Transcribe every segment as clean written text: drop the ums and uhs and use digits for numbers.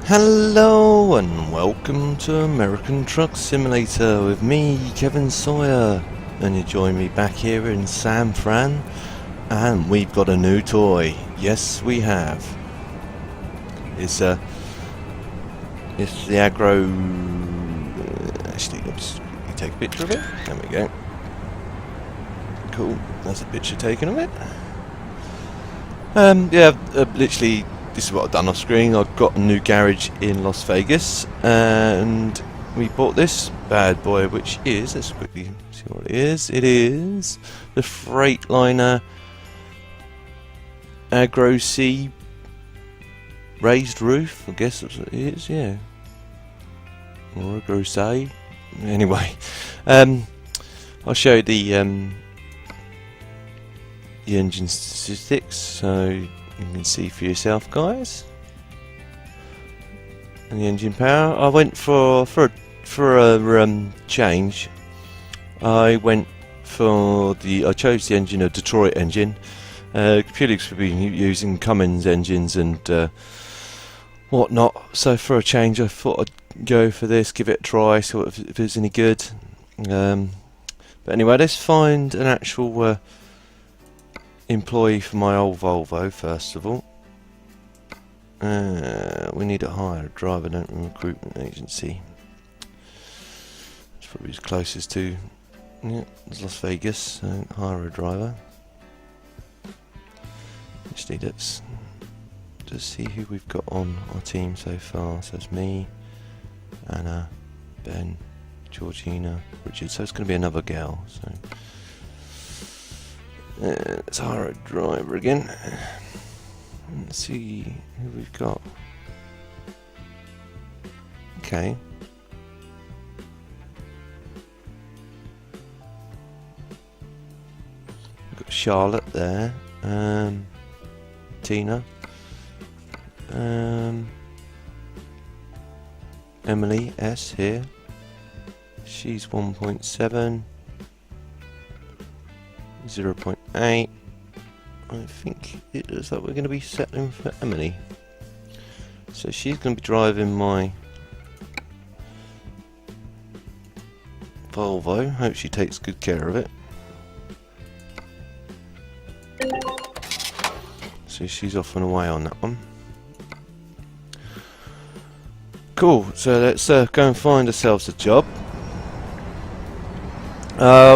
Hello and welcome to American Truck Simulator with me, Kevin Sawyer, and you join me back here in San Fran, and we've got a new toy. Yes, we have. It's the Agro. Actually, let's take a picture of it. There we go. Cool. That's a picture taken of it. Literally. This is what I've done off screen. I've got a new garage in Las Vegas and we bought this bad boy, which is, let's quickly see what it is. It is the Freightliner Agro C raised roof, I guess that's what it is, yeah. Or Agro C. Anyway, I'll show you the engine statistics so you can see for yourself, guys. And the engine power. I went for a change. I chose the engine, a Detroit engine. Purely because we've been using Cummins engines and whatnot. So for a change, I thought I'd go for this, give it a try, see if it's any good. But anyway, let's find an actual employee for my old Volvo first of all. We need to hire a driver, don't we? Recruitment agency. It's probably as closest to, yeah, it's Las Vegas, so hire a driver. Actually, let's just see who we've got on our team so far. So it's me, Anna, Ben, Georgina, Richard. So it's going to be another gal. So let's hire a driver again. Let's see who we've got. Okay. We've got Charlotte there. Tina. Emily S here. She's 1.7. 0.8. I think it looks like we're going to be settling for Emily. So she's going to be driving my Volvo. Hope she takes good care of it. So she's off and away on that one. Cool, so let's go and find ourselves a job.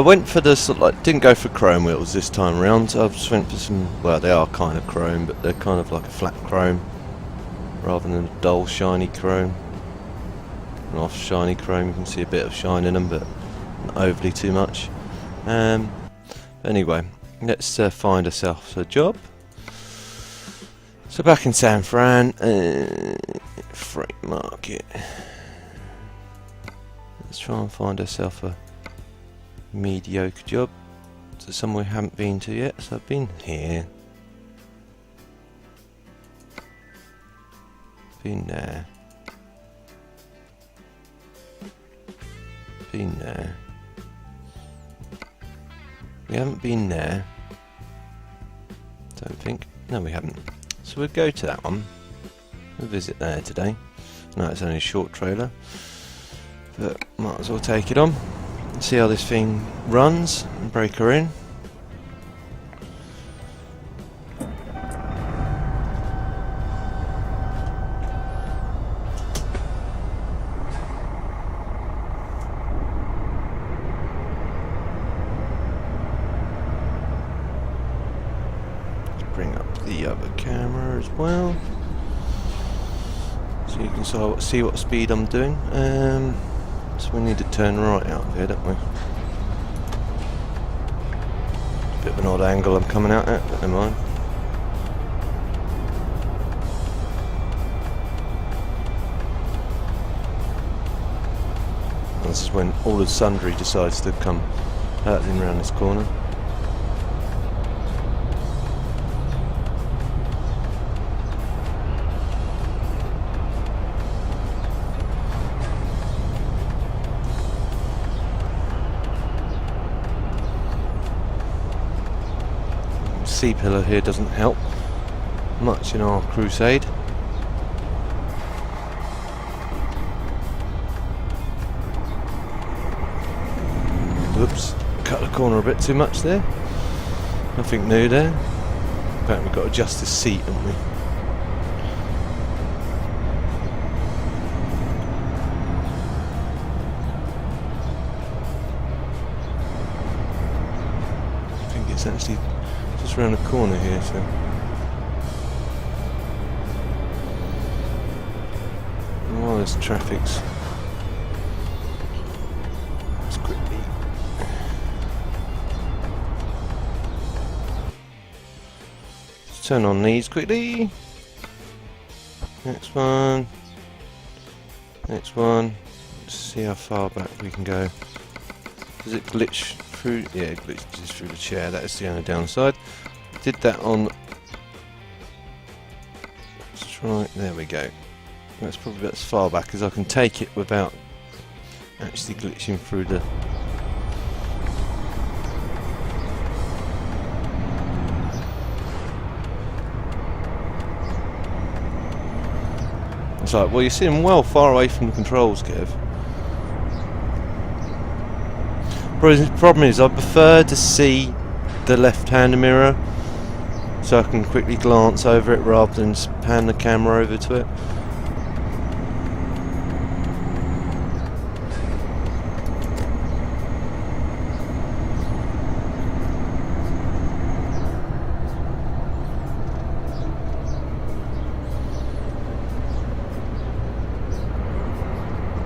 Went for the didn't go for chrome wheels this time around. I just went for some, well, they are kind of chrome, but they're kind of like a flat chrome rather than a dull shiny chrome. An off shiny chrome, you can see a bit of shine in them, but not overly too much. Anyway, let's find ourselves a job. So back in San Fran, freight market. Let's try and find ourselves a mediocre job, so somewhere we haven't been to yet. So I've been here, been there, been there. We haven't been there, don't think. No, we haven't. So we'll go to that one. We'll visit there today. No, it's only a short trailer, but might as well take it on. See how this thing runs and break her in. Let's bring up the other camera as well, so you can see what speed I'm doing. So we need to turn right out of here, don't we? Bit of an odd angle I'm coming out at, but never mind. This is when all of sundry decides to come hurtling around this corner. C-pillar here doesn't help much in our crusade. corner a bit too much there. Nothing new there. In fact, we've got to adjust this seat, haven't we? I think it's actually just around the corner here, so. Oh, there's traffic's. Let's quickly. Let's turn on these quickly. Next one. Next one. Let's see how far back we can go. Does it glitch through? Yeah, it glitches through the chair. That is the only downside. Did that on. Let's try. There we go. That's probably about as far back as I can take it without actually glitching through the. It's like, well, you're sitting well far away from the controls, Kev. Problem is, I prefer to see the left-hand mirror so I can quickly glance over it rather than pan the camera over to it.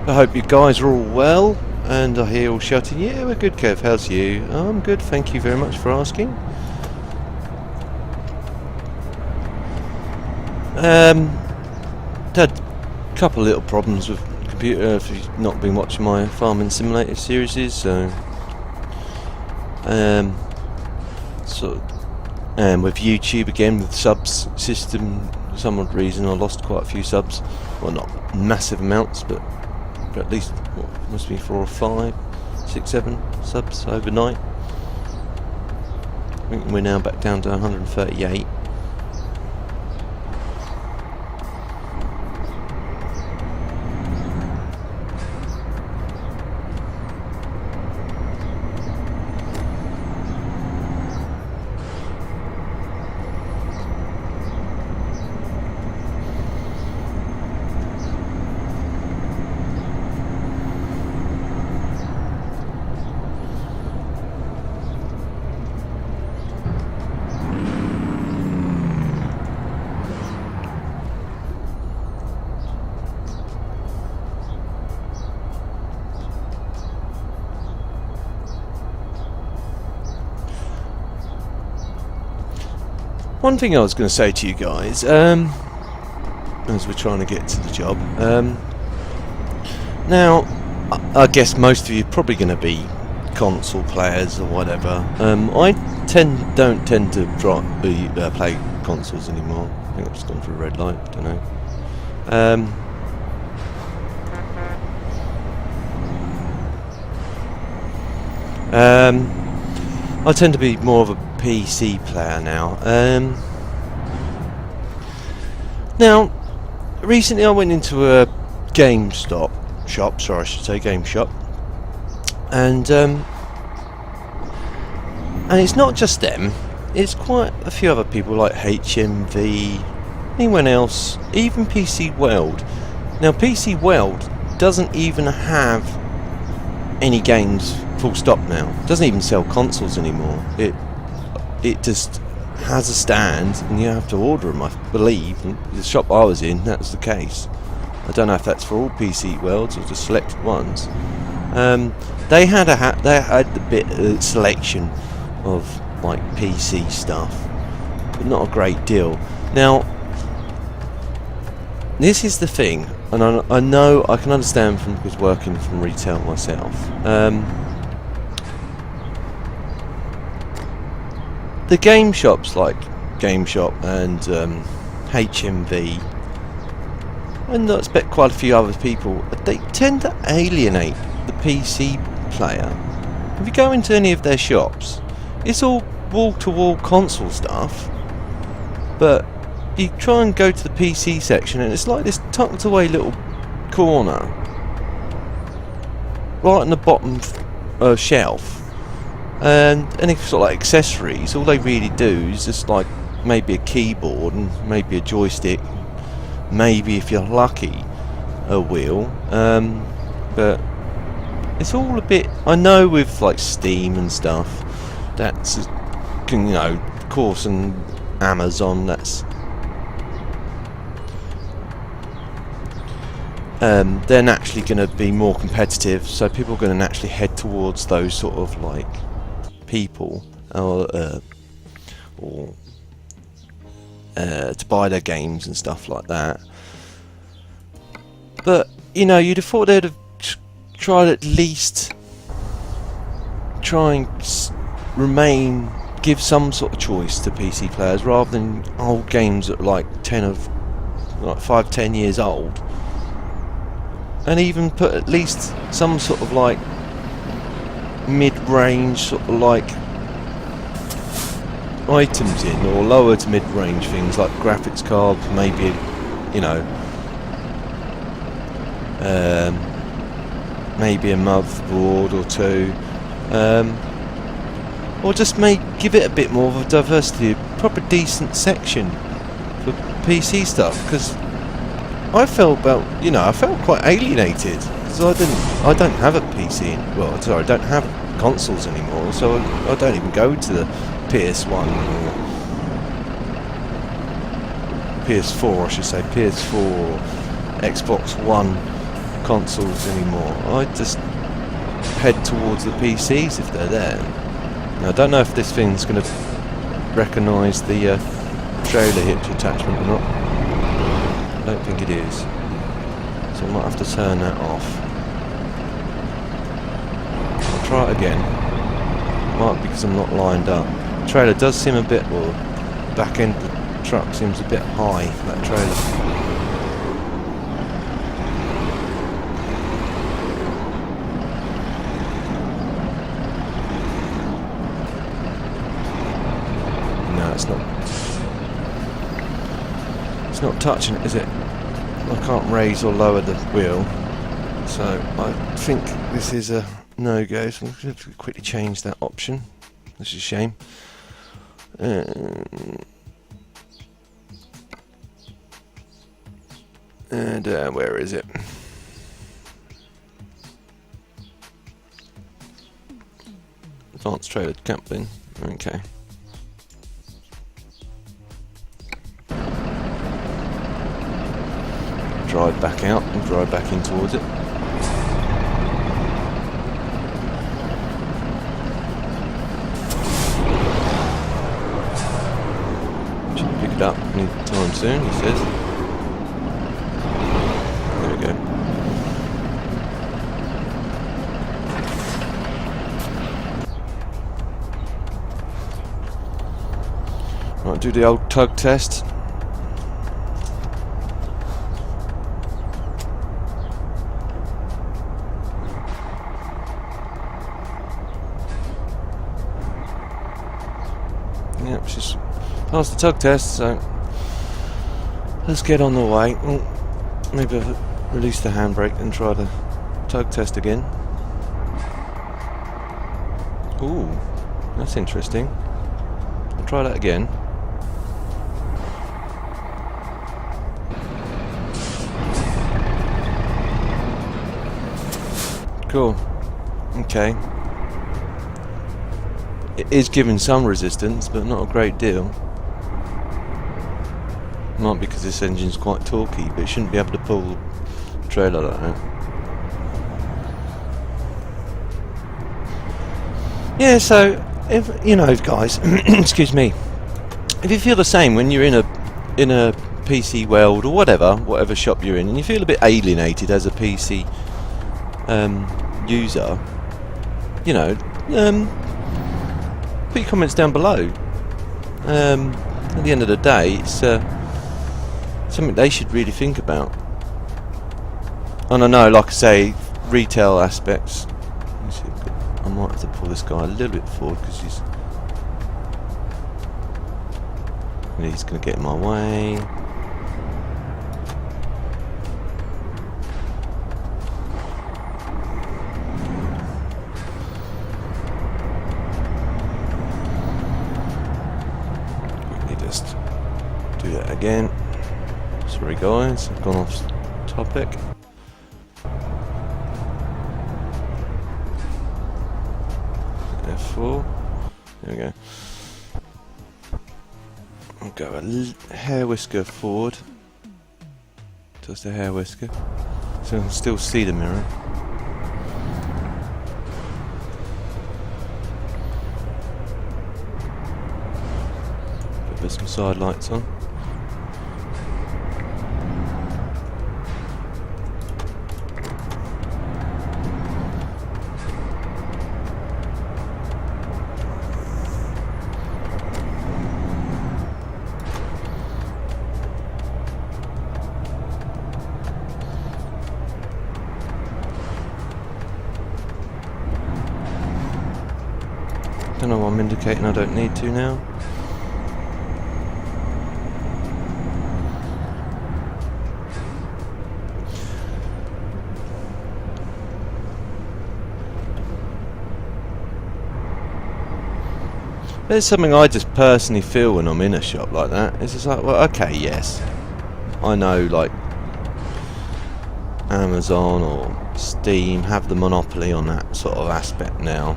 I hope you guys are all well, and I hear all shouting, yeah, we're good, Kev, how's you? Oh, I'm good, thank you very much for asking. Had a couple of little problems with the computer if you've not been watching my Farming Simulator series, so and with YouTube again, with subs system, for some odd reason I lost quite a few subs. Well, not massive amounts, but at least, what, must be 4 or 5, 6, 7 subs overnight. I think we're now back down to 138. One thing I was going to say to you guys, as we're trying to get to the job, now, I guess most of you are probably going to be console players or whatever. I don't tend to play consoles anymore. I think I've just gone through a red light, don't know. I tend to be more of a PC player now. Now, recently I went into a game shop, and it's not just them. It's quite a few other people like HMV, anyone else, even PC World. Now, PC World doesn't even have any games. Full stop now. It doesn't even sell consoles anymore. It just has a stand and you have to order them, I believe. And the shop I was in, that was the case. I don't know if that's for all PC Worlds or just selected ones. They had the bit selection of like PC stuff, but not a great deal. Now, this is the thing, and I know I can understand from because working from retail myself. The game shops like Game Shop and HMV, and I expect quite a few other people, they tend to alienate the PC player. If you go into any of their shops, it's all wall-to-wall console stuff, but you try and go to the PC section and it's like this tucked away little corner right on the bottom shelf. And any sort of like accessories, all they really do is just like maybe a keyboard and maybe a joystick, maybe if you're lucky a wheel, but it's all a bit, I know with like Steam and stuff, that's, you know, of course, and Amazon, that's they're naturally going to be more competitive, so people are going to naturally head towards those sort of like people, or to buy their games and stuff like that. But you know, you'd have thought they'd have tried at least try and give some sort of choice to PC players, rather than old games that are like 5-10 years old, and even put at least some sort of like mid-range sort of like items in, or lower to mid-range things like graphics cards, maybe, you know, maybe a motherboard or two, or just give it a bit more of a diversity, a proper decent section for PC stuff, because I felt quite alienated, because I don't have a PC, I don't have consoles anymore, so I don't even go to the PS1 or PS4, I should say, PS4, Xbox One consoles anymore. I just head towards the PCs if they're there. Now, I don't know if this thing's going to recognise the trailer hitch attachment or not. I don't think it is, so I might have to turn that off. I'll try it again. Might be because I'm not lined up. The trailer does seem a bit, well, the back end of the truck seems a bit high for that trailer. It's not touching it, is it? I can't raise or lower the wheel, so I think this is a no-go, so I'm going to quickly change that option. This is a shame. And where is it? Advanced trailer camping. Okay. Drive back out and drive back in towards it. Should pick it up anytime soon, he says. There we go. Right, do the old tug test. Yep, she's passed the tug test, so let's get on the way. Maybe I'll release the handbrake and try the tug test again. Ooh, that's interesting. I'll try that again. Cool. Okay. It is giving some resistance, but not a great deal. Might be because this engine's quite torquey, but it shouldn't be able to pull the trailer like that. Yeah, so, if, you know, guys, excuse me, if you feel the same when you're in a PC world or whatever shop you're in, and you feel a bit alienated as a PC user, you know, put your comments down below. At the end of the day, it's something they should really think about. And I know, like I say, retail aspects. I might have to pull this guy a little bit forward because he's going to get in my way. again. Sorry guys, I've gone off topic. F4. There we go. I'll go a hair whisker forward. Just a hair whisker. So I can still see the mirror. Put some side lights on. Don't know why I'm indicating I don't need to now. There's something I just personally feel when I'm in a shop like that. It's just like, well, okay, yes, I know, like Amazon or Steam have the monopoly on that sort of aspect now.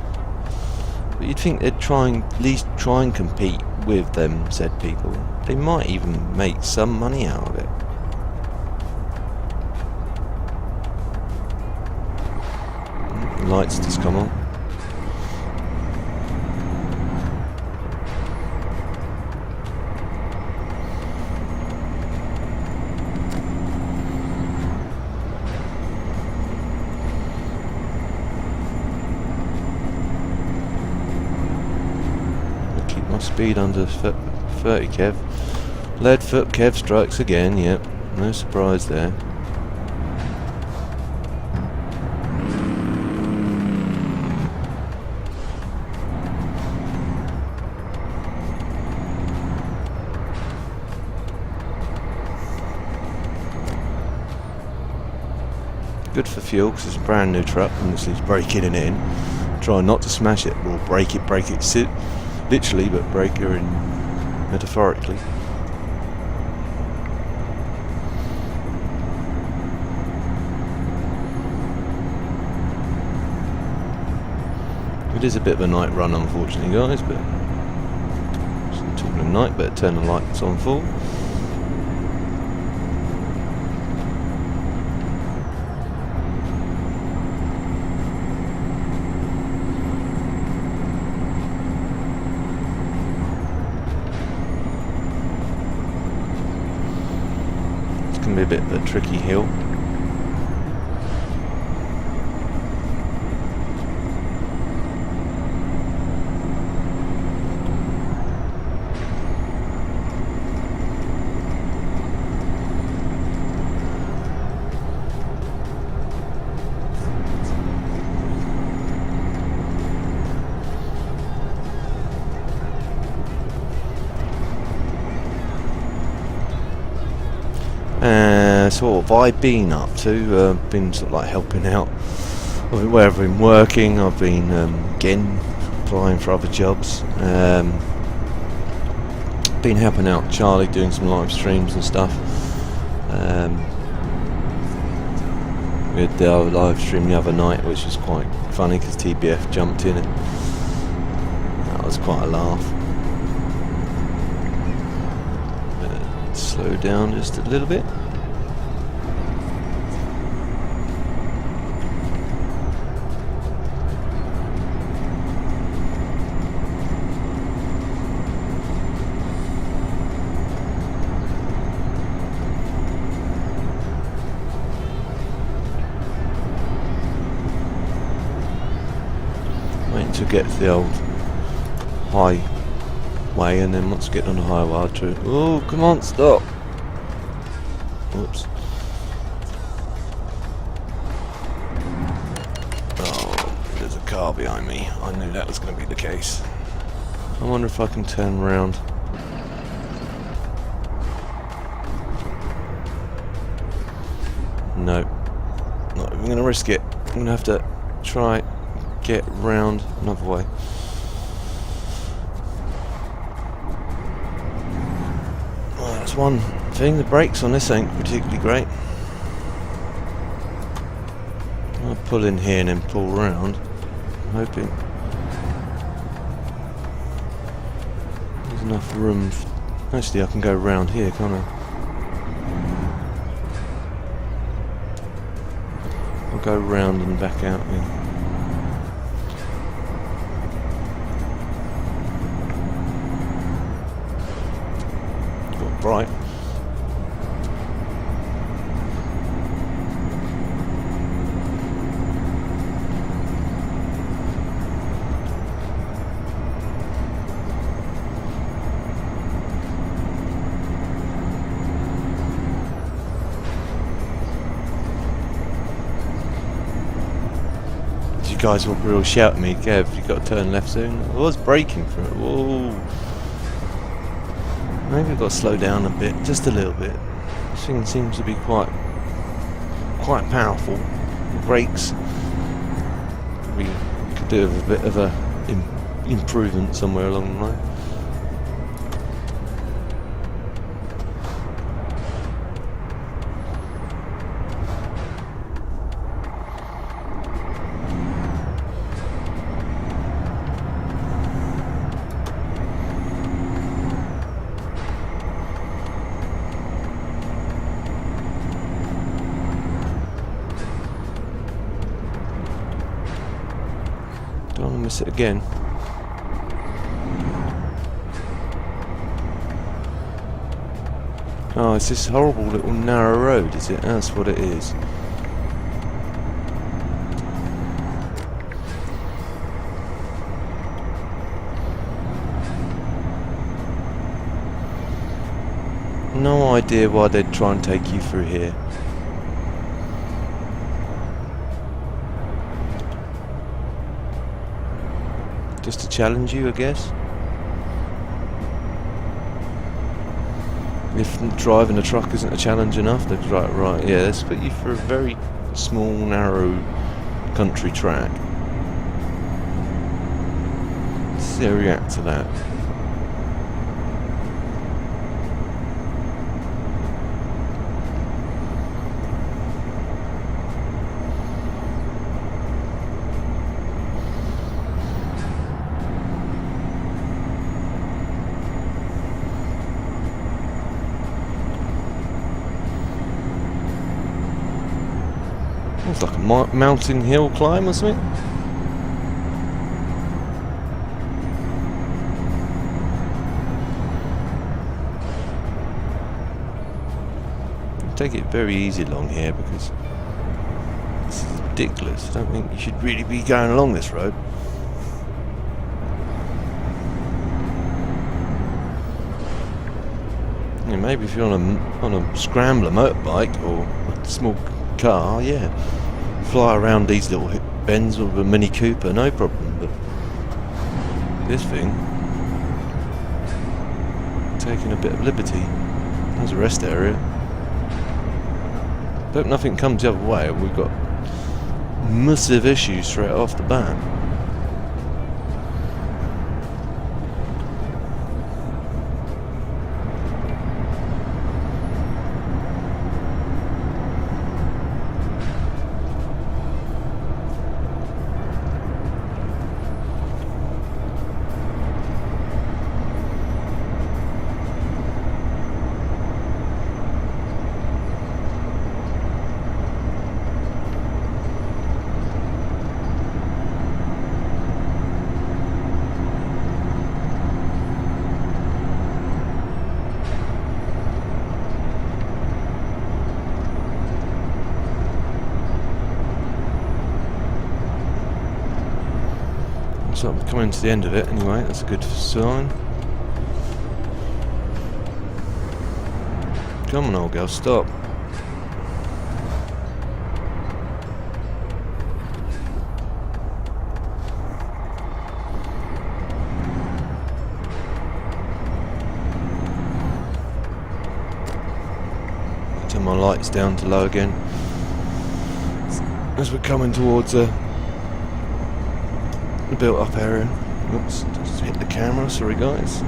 But you'd think they'd at least try and compete with them said people. They might even make some money out of it. Lights just come on. Speed under 30 kev. Lead foot kev strikes again, yep. No surprise there. Good for fuel because it's a brand new truck and this is breaking it in. Try not to smash it or break it, literally, but break her in metaphorically. It is a bit of a night run, unfortunately, guys, but talking of night, better turn the lights on full. Be a bit of a tricky hill. So what have I been up to? Been sort of like helping out where I've been working. I've been again applying for other jobs. Been helping out Charlie doing some live streams and stuff. We had our live stream the other night, which was quite funny because TBF jumped in it. That was quite a laugh. Slow down just a little bit. To get to the old highway, and then once you get on the highway, I'll try. Oh, come on, stop! Whoops. Oh, there's a car behind me. I knew that was going to be the case. I wonder if I can turn around. No, not even going to risk it. I'm going to have to try get round another way. Well, that's one thing, the brakes on this ain't particularly great. I'll pull in here and then pull round. I'm hoping there's enough room. Actually, I can go round here, can't I? I'll go round and back out again. Got bright. You guys will be all shouting at me, Kev, you've got to turn left soon. I was braking for it. Whoa. Maybe I've got to slow down a bit, just a little bit. This thing seems to be quite powerful. The brakes, we could do with a bit of a improvement somewhere along the line. Don't want to miss it again. Oh, it's this horrible little narrow road, is it? That's what it is. No idea why they'd try and take you through here. Just to challenge you, I guess. If driving a truck isn't a challenge enough, they'd be like, right, yeah, let's put you through a very small, narrow country track. Let's see how they react to that. It's like a mountain hill climb or something. Take it very easy along here because this is ridiculous. I don't think you should really be going along this road. Yeah, maybe if you're on a scrambler motorbike or a small car, yeah, fly around these little bends with a Mini Cooper, no problem. But this thing, taking a bit of liberty. There's a rest area. Hope nothing comes the other way. We've got massive issues straight off the bat. So I'm coming to the end of it anyway, that's a good sign. Come on, old girl, stop. Turn my lights down to low again. As we're coming towards the built up area. Oops, just hit the camera, sorry guys.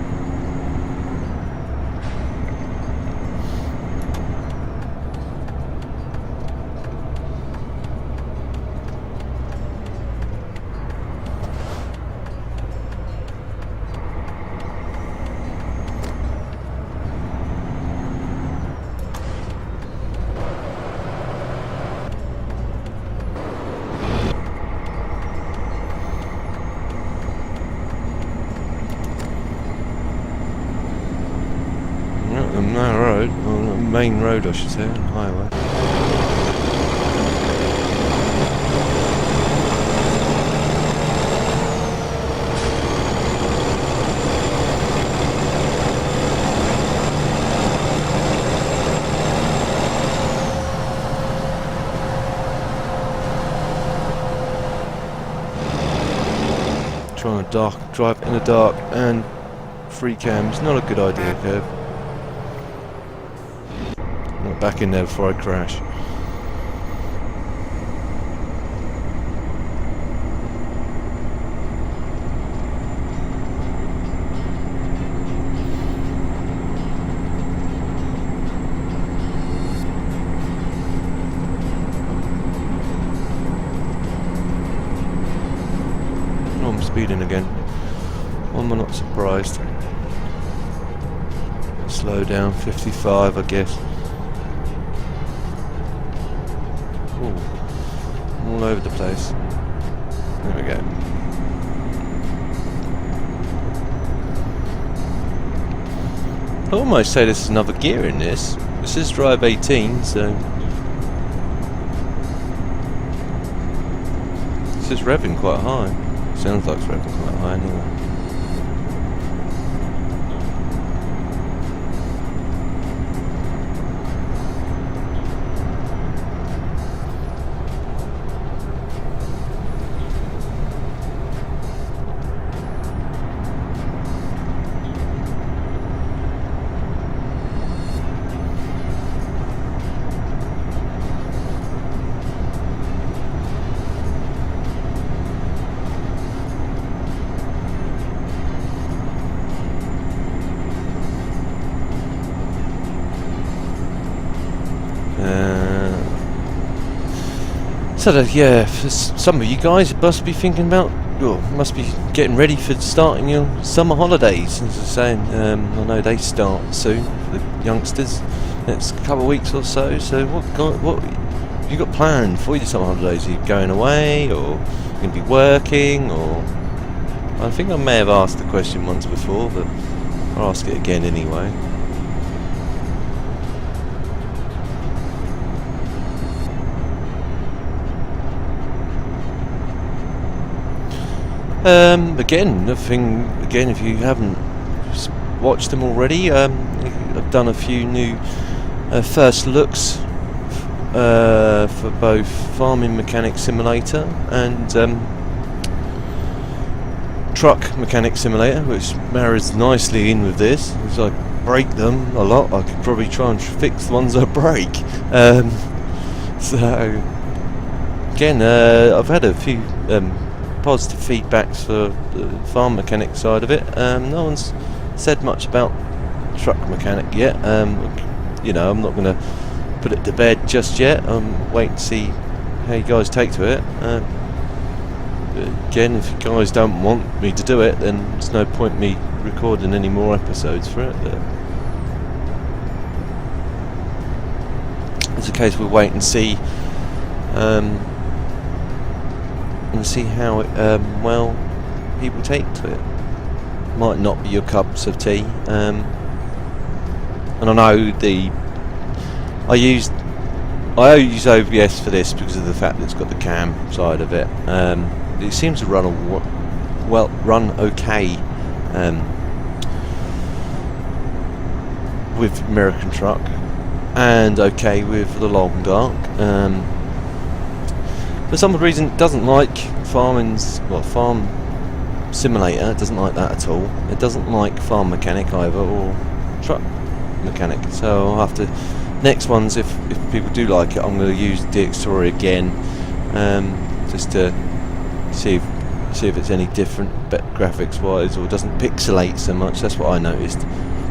main road, I should say, on the highway. Trying to drive in the dark and free cams, not a good idea, Kev. Not back in there before I crash. Oh, I'm speeding again. Why am I not surprised? Slow down, 55 I guess. Ooh, all over the place. There we go. I almost say this is another gear in this. This is drive 18, so this is revving quite high. Sounds like it's revving quite high anyway. So yeah, for some of you guys must be thinking about, must be getting ready for starting your summer holidays. As I was saying, I know they start soon for the youngsters, next couple of weeks or so. So what you got planned for your summer holidays? Are you going away, or going to be working, or? I think I may have asked the question once before, but I'll ask it again anyway. Again, if you haven't watched them already, I've done a few new first looks for both Farming Mechanic Simulator and Truck Mechanic Simulator, which marries nicely in with this. As I break them a lot, I could probably try and fix the ones I break. So again, I've had a few positive feedbacks for the farm mechanic side of it. No one's said much about truck mechanic yet. You know, I'm not going to put it to bed just yet. I'm waiting to see how you guys take to it. Again, if you guys don't want me to do it, then there's no point me recording any more episodes for it. But it's a case we'll wait and see. And see how well people take to it. Might not be your cups of tea. And I know I use OBS for this because of the fact that it's got the cam side of it. It seems to run okay with American Truck, and okay with the Long Dark. For some reason, it doesn't like Farm Simulator. It doesn't like that at all. It doesn't like Farm Mechanic either, or Truck Mechanic. So I'll have to, next ones, if people do like it, I'm going to use DxTory again, just to see if it's any different graphics wise, or doesn't pixelate so much. That's what I noticed.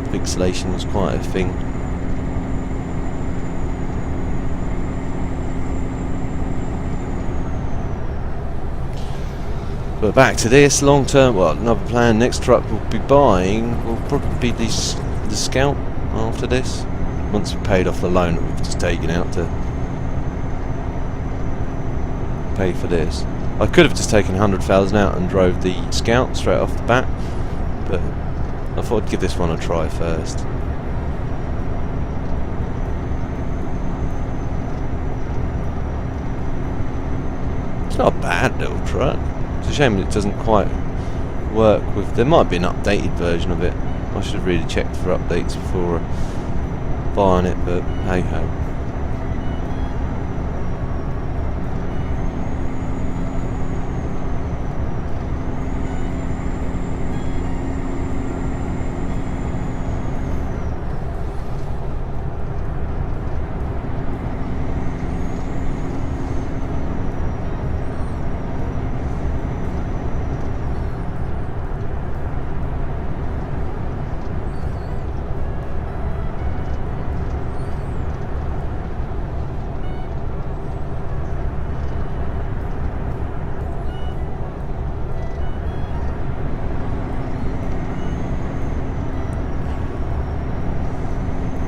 Pixelation was quite a thing. But back to this long term. Well, another plan. Next truck we'll be buying will probably be the Scout after this. Once we've paid off the loan that we've just taken out to pay for this. I could have just taken 100,000 out and drove the Scout straight off the bat, but I thought I'd give this one a try first. It's not a bad little truck. It's a shame it doesn't quite work with... There might be an updated version of it. I should have really checked for updates before buying it, but hey ho.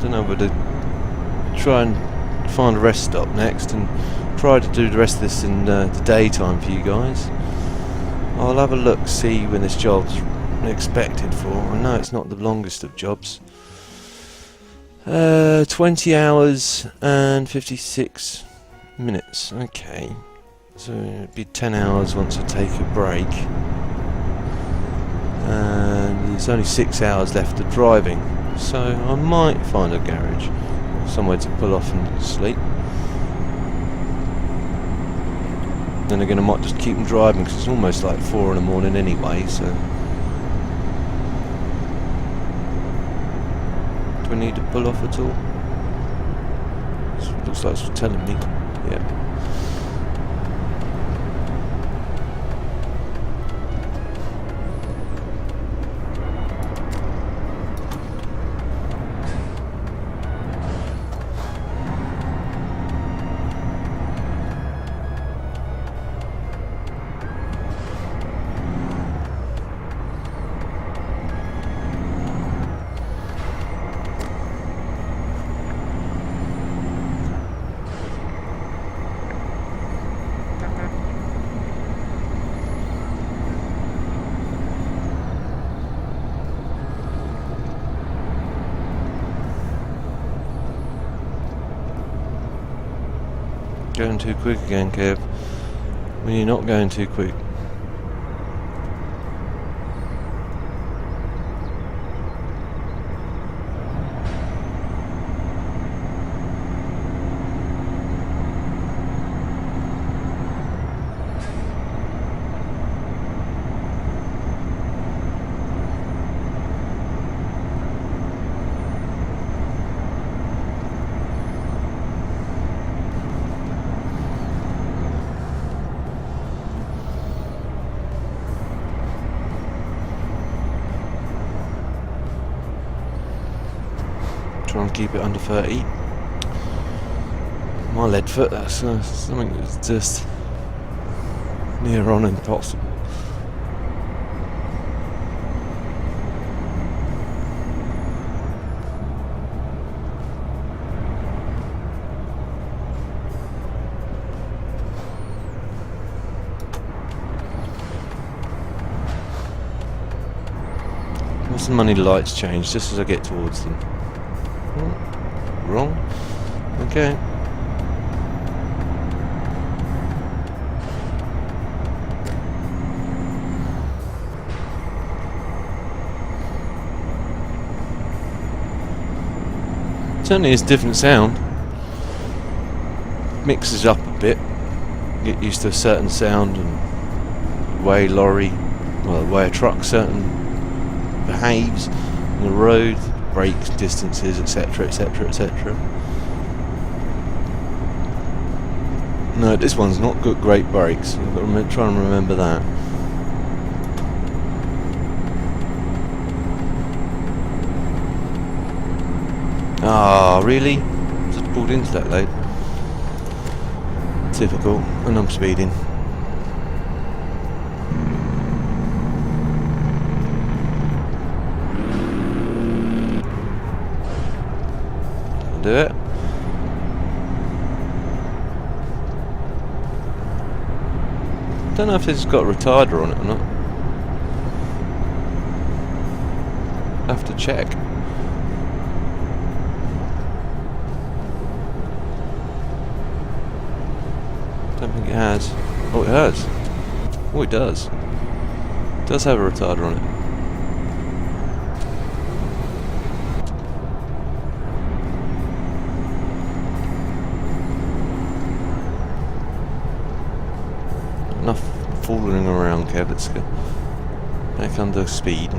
Don't know whether to try and find a rest stop next and try to do the rest of this in the daytime for you guys. I'll have a look, see when this job's expected for. I know it's not the longest of jobs. 20 hours and 56 minutes. Okay, so it'd be 10 hours once I take a break, and there's only 6 hours left of driving. So I might find a garage, somewhere to pull off and sleep. Then again, I might just keep them driving because it's almost like 4 in the morning anyway. So do I need to pull off at all? Looks like it's telling me. Yeah. Going too quick again, Kev. When you're not going too quick. Try and keep it under 30. My lead foot, that's something that's just near on impossible. What's the money lights change just as I get towards them? Wrong. Okay. Certainly is different sound. Mixes up a bit. Get used to a certain sound and the way the way a truck certain behaves on the road. Brakes, distances, etc, etc, etc. No, this one's not got great brakes. I've got to try and remember that. Ah, really? Just pulled into that lane. Typical, and I'm speeding. Do it. Don't know if it's got a retarder on it or not. Have to check. Don't think it has. Oh, it has. Oh, it does. It does have a retarder on it. Enough fooling around, Kev. Let's go back under speed.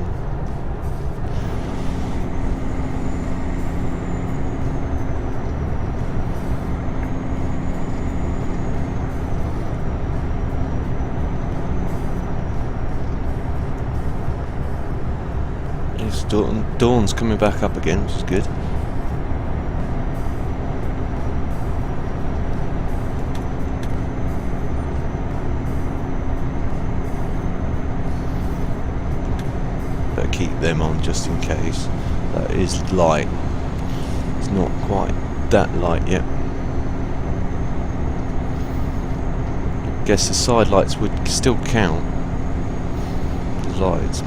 Dawn's coming back up again, which is good. Better keep them on just in case. That is light. It's not quite that light yet. Guess the side lights would still count as lights.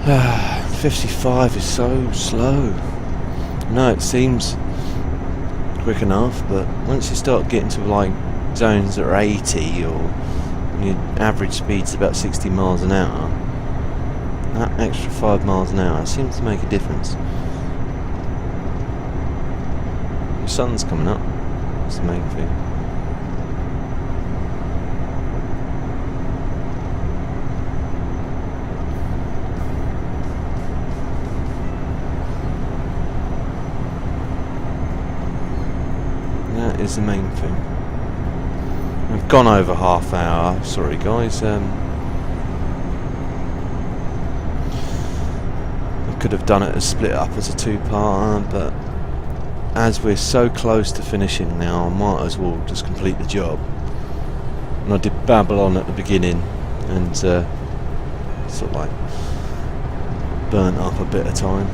Ah, 55 is so slow. No, it seems quick enough, but once you start getting to like zones that are 80 or your average speed's about 60 miles an hour, that extra 5 miles an hour seems to make a difference. The sun's coming up. That's the main thing. That is the main thing. I've gone over half hour. Sorry, guys. I could have done it as split up as a 2-parter, but as we're so close to finishing now, I might as well just complete the job. And I did babble on at the beginning, and sort of like burnt up a bit of time.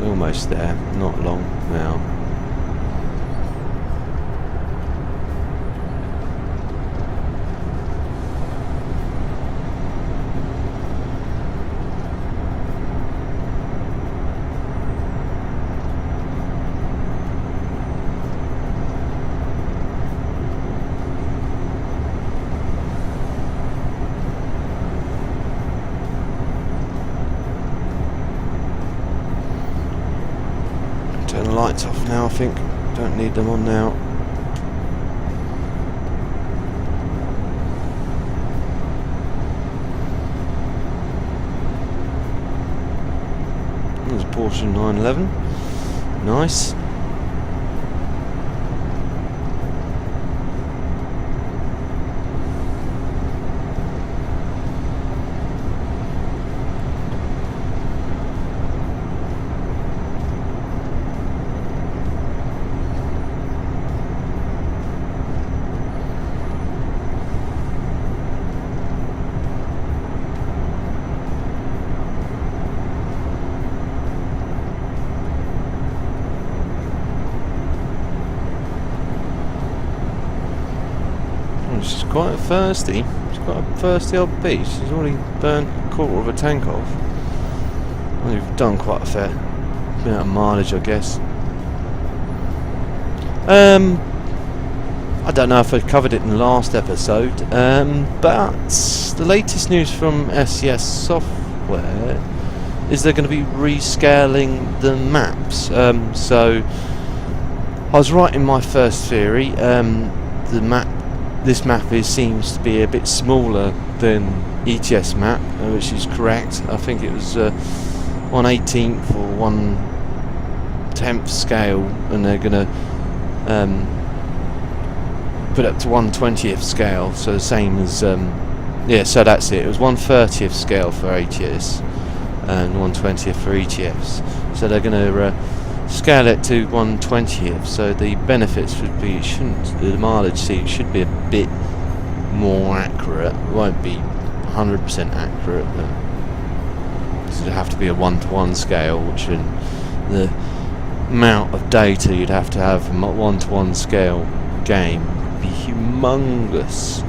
Almost there, not long now. Turn the lights off now, I think. Don't need them on now. There's a Porsche 911. Nice. She's quite thirsty. She's quite a thirsty old beast. She's already burnt a quarter of a tank off. Well, you've done quite a fair amount of mileage, I guess. I don't know if I covered it in the last episode, but the latest news from SES Software is they're going to be rescaling the maps. So I was right in my first theory. This map seems to be a bit smaller than ETS map, which is correct. I think it was 1/18th or 1/10th 1/10th scale, and they're going to put it up to 1/20th scale, so the same as yeah, so that's it. It was 1/30th scale for ATS and 1/20th for ETFs. So they're going to scale it to 1/20th. So the benefits would be, the mileage should be a bit more accurate. It won't be 100% accurate, but it'd have to be a 1-to-1 scale, which in the amount of data you'd have to have from a 1-to-1 scale game would be humongous.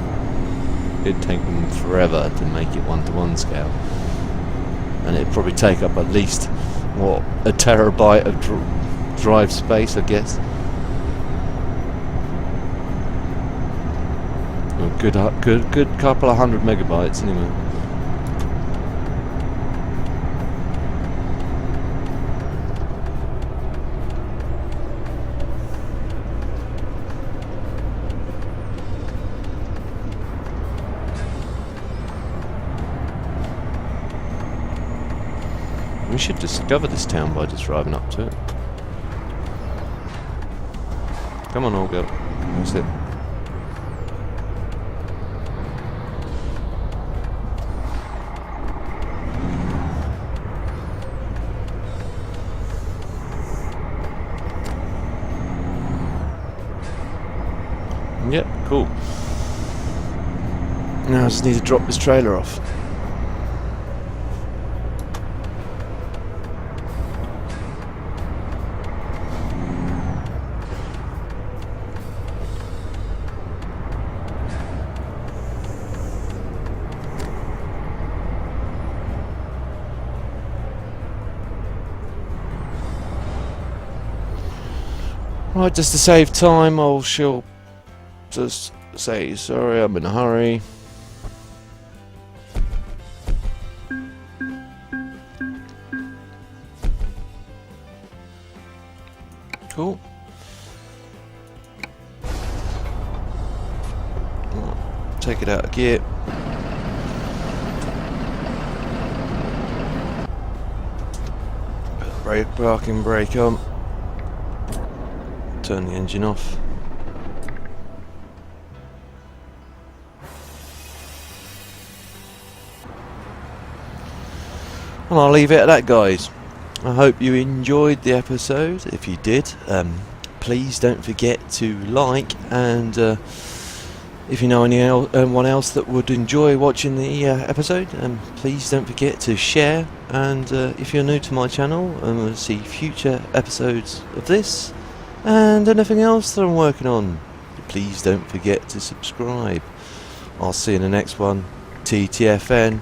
It'd take them forever to make it 1-to-1 scale, and it'd probably take up at least a terabyte of drive space, I guess. A good couple of 100 megabytes anyway. We should discover this town by just driving up to it. Come on, all go. That's it. Yep, cool. Now I just need to drop this trailer off. Right, just to save time, she'll just say, sorry, I'm in a hurry. Cool. Right, take it out of gear. Parking brake on. Turn the engine off. And I'll leave it at that, guys. I hope you enjoyed the episode. If you did, please don't forget to like, and if you know anyone else that would enjoy watching the episode, please don't forget to share. And if you're new to my channel and want to see future episodes of this and anything else that I'm working on, please don't forget to subscribe. I'll see you in the next one. TTFN.